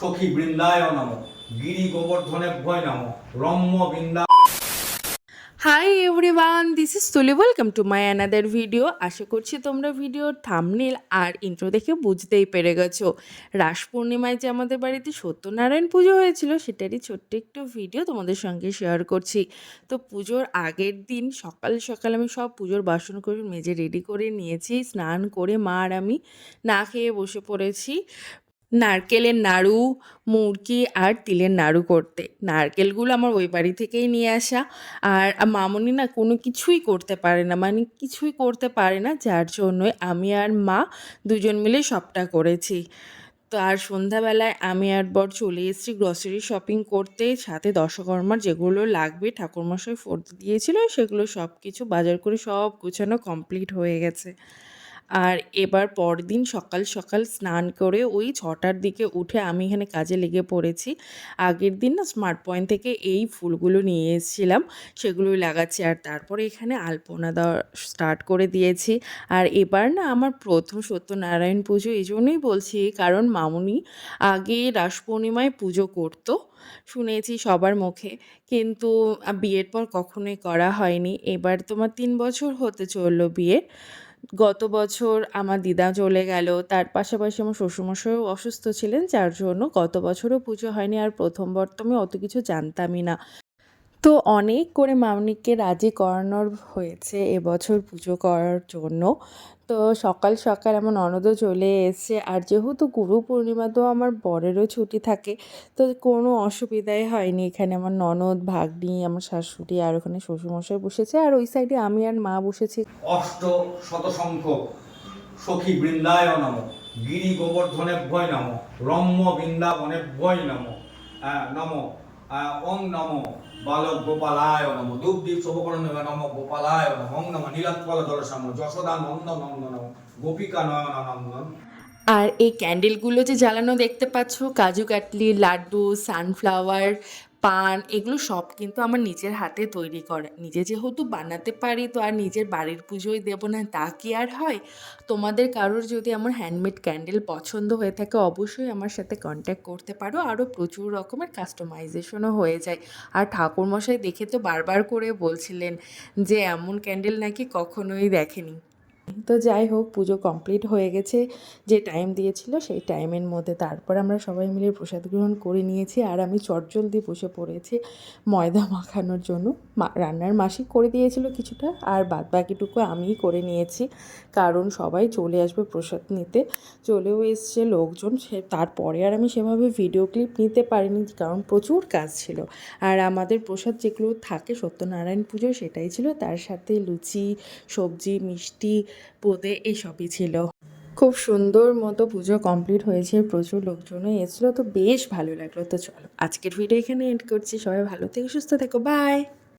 সখী বৃন্দায় নম, গিরি গোবর্ধনেভ্যয় নম, রম্য বৃন্দা। Hi everyone, this is Tuli. Welcome to my another video. আশা করছি তোমরা ভিডিওর থাম্বনেল আর ইন্ট্রো দেখে বুঝতেই পেরে গেছো। রাস পূর্ণিমায় যে আমাদের বাড়িতে সত্যনারায়ণ পুজো হয়েছিল সেটারই ছোট্ট একটু ভিডিও তোমাদের সঙ্গে শেয়ার করছি। তো পুজোর আগের দিন সকাল সকাল আমি সব পুজোর বাসন করে মেজে রেডি করে নিয়েছি। স্নান করে মা আর আমি না খেয়ে বসে পড়েছি নারকেলের নাড়ু, মুড়কি আর তিলের নাড়ু করতে। নারকেলগুলো আমার ওই বাড়ি থেকেই নিয়ে আসা। আর মামনি না কোনো কিছুই করতে পারে না, মানে কিছুই করতে পারে না, যার জন্যই আমি আর মা দুজন মিলে সবটা করেছি। তো আর সন্ধ্যাবেলায় আমি আর বর চলে এসেছি গ্রসারি শপিং করতে, সাথে দশকর্মার যেগুলো লাগবে ঠাকুরমশাই ফোর্দ দিয়েছিল সেগুলো সব কিছু বাজার করে সব গুছানো কমপ্লিট হয়ে গেছে। আর এবার পরদিন সকাল সকাল স্নান করে ওই 6টার দিকে উঠে আমি এখানে কাজে লেগে পড়েছি। আগের দিন না স্মার্ট পয়েন্ট থেকে এই ফুলগুলো নিয়ে এসেছিলাম, সেগুলোই লাগাচ্ছি। আর তারপরে এখানে আলপনা দেওয়া স্টার্ট করে দিয়েছি। আর এবার না আমার প্রথম সত্যনারায়ণ পুজো, এই জন্যই বলছি কারণ মামুনি আগে রাস পূর্ণিমায় পুজো করতো, শুনেছি সবার মুখে, কিন্তু বিয়ের পর কখনোই করা হয়নি। এবার তোমার 3 বছর হতে চললো বিয়ের। গত বছর আমার দিদা চলে গেল, তার পাশাপাশি আমার শ্বশুরমশাইও অসুস্থ ছিলেন, যার জন্য গত বছরও পুজো হয়নি। আর প্রথমবার তো আমি অত কিছু জানতামই না। তো অনেক করে মামনিকে রাজি করানোর হয়েছে এবছর পুজো করার জন্য। তো সকাল সকাল আমার ননদও চলে এসেছে। আর যেহেতু গুরু পূর্ণিমা, তো আমার বরেরও ছুটি থাকে, তো কোনো অসুবিধাই হয়নি। এখানে আমার ননদ, ভাগ্নি, আমার শাশুড়ি আর ওখানে শ্বশুরমশাই বসেছে, আর ওই সাইডে আমি আর মা বসেছি। অষ্ট শতসংখ্য সখী বৃন্দায় নম, গিরি গোবর্ধনেভ্যয় নম, রম্য বৃন্দাবনেভ্যয় নম, নম ওং নম বালক গোপালায় নম, দুগ্ধীপ শুভকরণ নম গোপালায় নম, ওং নম নীলাৎপল দর্শন যশোদা নন্দন নম, গোপিকা নয়ন নন্দন। আর এই ক্যান্ডেলগুলো যে জ্বালানো দেখতে পাচ্ছ, কাজু কাটলি, লাড্ডু, সানফ্লাওয়ার, পান, এগুলো সব কিন্তু আমার নিজের হাতে তৈরি করা। নিজে যেহেতু বানাতে পারি, তো আর নিজের বাড়ির পুজোই দেবো না তা কি আর হয়? তোমাদের কারোর যদি আমার হ্যান্ডমেড ক্যান্ডেল পছন্দ হয়ে থাকে অবশ্যই আমার সাথে কন্ট্যাক্ট করতে পারো। আরও প্রচুর রকমের কাস্টমাইজেশনও হয়ে যায়। আর ঠাকুরমশাই দেখে তো বারবার করে বলছিলেন যে এমন ক্যান্ডেল নাকি কখনোই দেখেনি। তো যাই হোক, পুজো কমপ্লিট হয়ে গেছে। যে টাইম দিয়েছিল সেই টাইমের মধ্যে তারপর আমরা সবাই মিলে প্রসাদ গ্রহণ করে নিয়েছি। আর আমি চটজলদি বসে পড়েছি ময়দা মাখানোর জন্য। রান্নার মাসি করে দিয়েছিল কিছুটা, আর বাদ বাকিটুকু আমিই করে নিয়েছি, কারণ সবাই চলে আসবে প্রসাদ নিতে। চলেও এসছে লোকজন, তারপরে আর আমি সেভাবে ভিডিও ক্লিপ নিতে পারিনি, কারণ প্রচুর কাজ ছিল। আর আমাদের প্রসাদ যেগুলো থাকে সত্যনারায়ণ পুজো সেটাই ছিল, তার সাথে লুচি, সবজি, মিষ্টি, বোঁদে এসবই ছিল। খুব সুন্দর মতো পুজো কমপ্লিট হয়েছে, প্রচুর লোকজনও এসেছিলো, তো বেশ ভালো লাগলো। তো চলো আজকের ভিডিও এখানে এন্ড করছি। সবাই ভালো থেকো, সুস্থ থেকো, বাই।